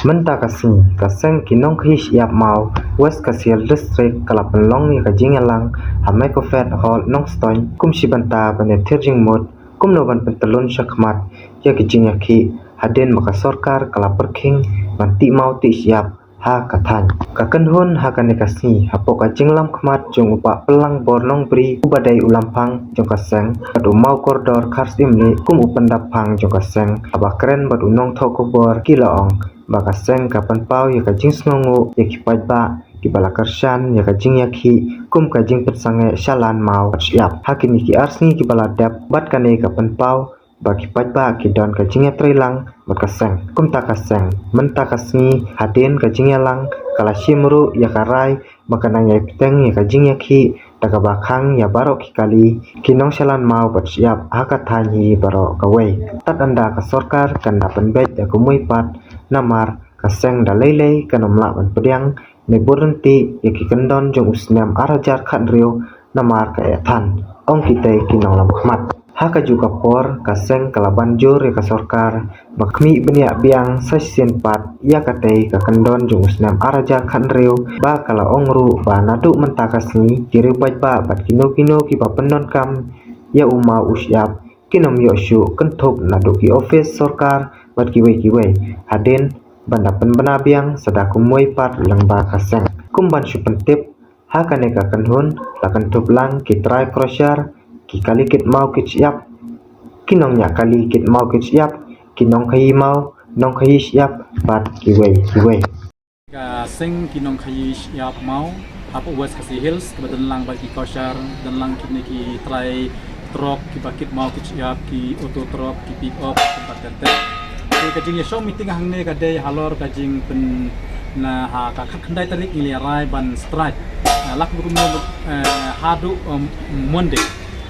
Menta kaseng kinong khish yap mau West Kasiel District kalapenlong ni kajingalang hamai ko fet hol nong stoin kum shibanta panetir jingmut kum noban pentelun syakmat ya kijingaki haden maka sorkar kalaperking manti mau ti siap ha kathan kakenhun ha kanekasni hapo kajinglam khmat jong upa pelang bornong bri ubadai ulampang jong kaseng adu mau koridor khars imli kum upandapang jong kaseng abakren badu nong thokobor kilaong bakaseng kapan pau ya kajing snongu ya kipaj ba kibala karshan ya kajing yakhi kum kajing petsange shalan mau siap hakini ki arsni kibala dap bat kane kapan pau ba kipaj ba kidon kajing ya trilang bakaseng kum takaseng mentakasni haden kajing yalang kala shimru ya karai makanang ya piteng ya kajing yakhi daga bakang ya barok kali kinong shalan mau bat siap hakathanyi barok kawai tat anda ka sorkar kanda penbet ya kumui pat namar kaseng dalele kanomla ban pediang me burunti yaki kendon jong usnam arajar khat riu namar ka ethan ong kitay kinong lam khmat haka juga por kaseng kalaban jur ya kasorkar makmi benia biang sasien pat ya katay ka kendon jong usnam arajar khat riu ba kala ongru ba nadu mentakasni kiri baj ba bat kino ki ba pendon kam ya uma usyap kinom yoshu kentup nadu ki office sorkar bat kiwei haden banda penbenabiang sedaku muai pat lengba kaseng kumban supentip hakane ka kanhun lakan tuplang ki try crusher ki kali kit mau kit siap kinong nya kali kit mau kit siap kinong khai mau nong khai siap bat kiwei Kaseng kinong khai siap mau apa West Kasi Hills kebetulan lang bagi crusher dan lang kini ki try truk ki bakit mau kit siap ki auto truk ki pick up tempat kantor kajing ya show meeting hangne kadai halor kajing pen na ha ka khandai tarik ili rai ban strike lak bukum no hadu monde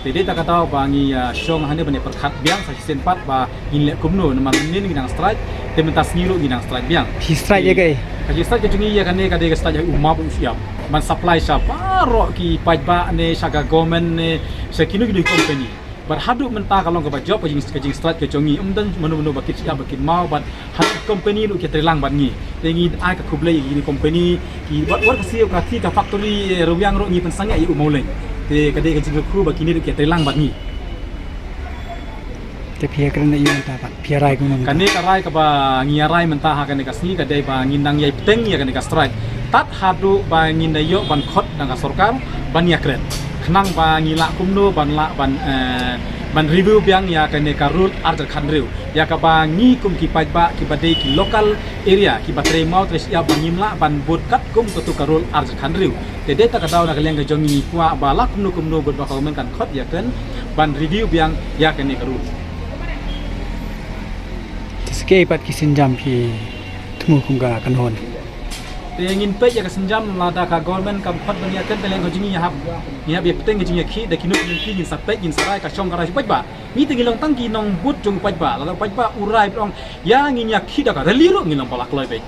tede ta kata bangi show hanne bane perkhat biang sa sen pat ba inle kumno na manin ginang strike tementas ngilu ginang strike biang pi strike ya kai kajing strike kajing ya kanne kadai strike ya umma bu siap ban supply sha paro ki pajba ne shaga government ne sekino gi company berhadap mentah kalau ke job kajing strat ke congi dan menu bakit siap bakit mau bat hat company lu kita telang bat ngi tengi ai ka kublai ini company ki wat kasi ka ti ka factory rubiang ro ngi pensanga i umoleng te kadai kajing ku bakini lu kita telang bat ngi te pia kerana yu mentah bat pia rai kunong kane ka rai ka ba ngi rai mentah ha kane kasni kadai ba ngindang yai peteng ya kane ka strike tat hadu ba ngindayo ban khot dang ka sorkar ban yakret kenang ba ngila kumno ban la ban review biang ya kene karul arjar khandriu ya ka ba ngi kum ki pajba ki badai ki local area ki batre mau tres ya bangimla ban bot kat kum tu karul arjar khandriu te data ka daw na kaleng ka jongi kwa ba la kumno bot ba komen kan khot ya kan ban review biang ya kene karul teske pat ki sinjam pi tumu kum ga kanhon ingin pe ya kesenjam lada ka government kam khot bania kan teleng hojingi ya hab ya be peteng jingi khi de kinu ki jin sape jin sarai ka chong karai pajba mi tingi long tangki nong but jong pajba la pajba urai prong ya ngin ya khi da ka reli ro ngin long palak loi be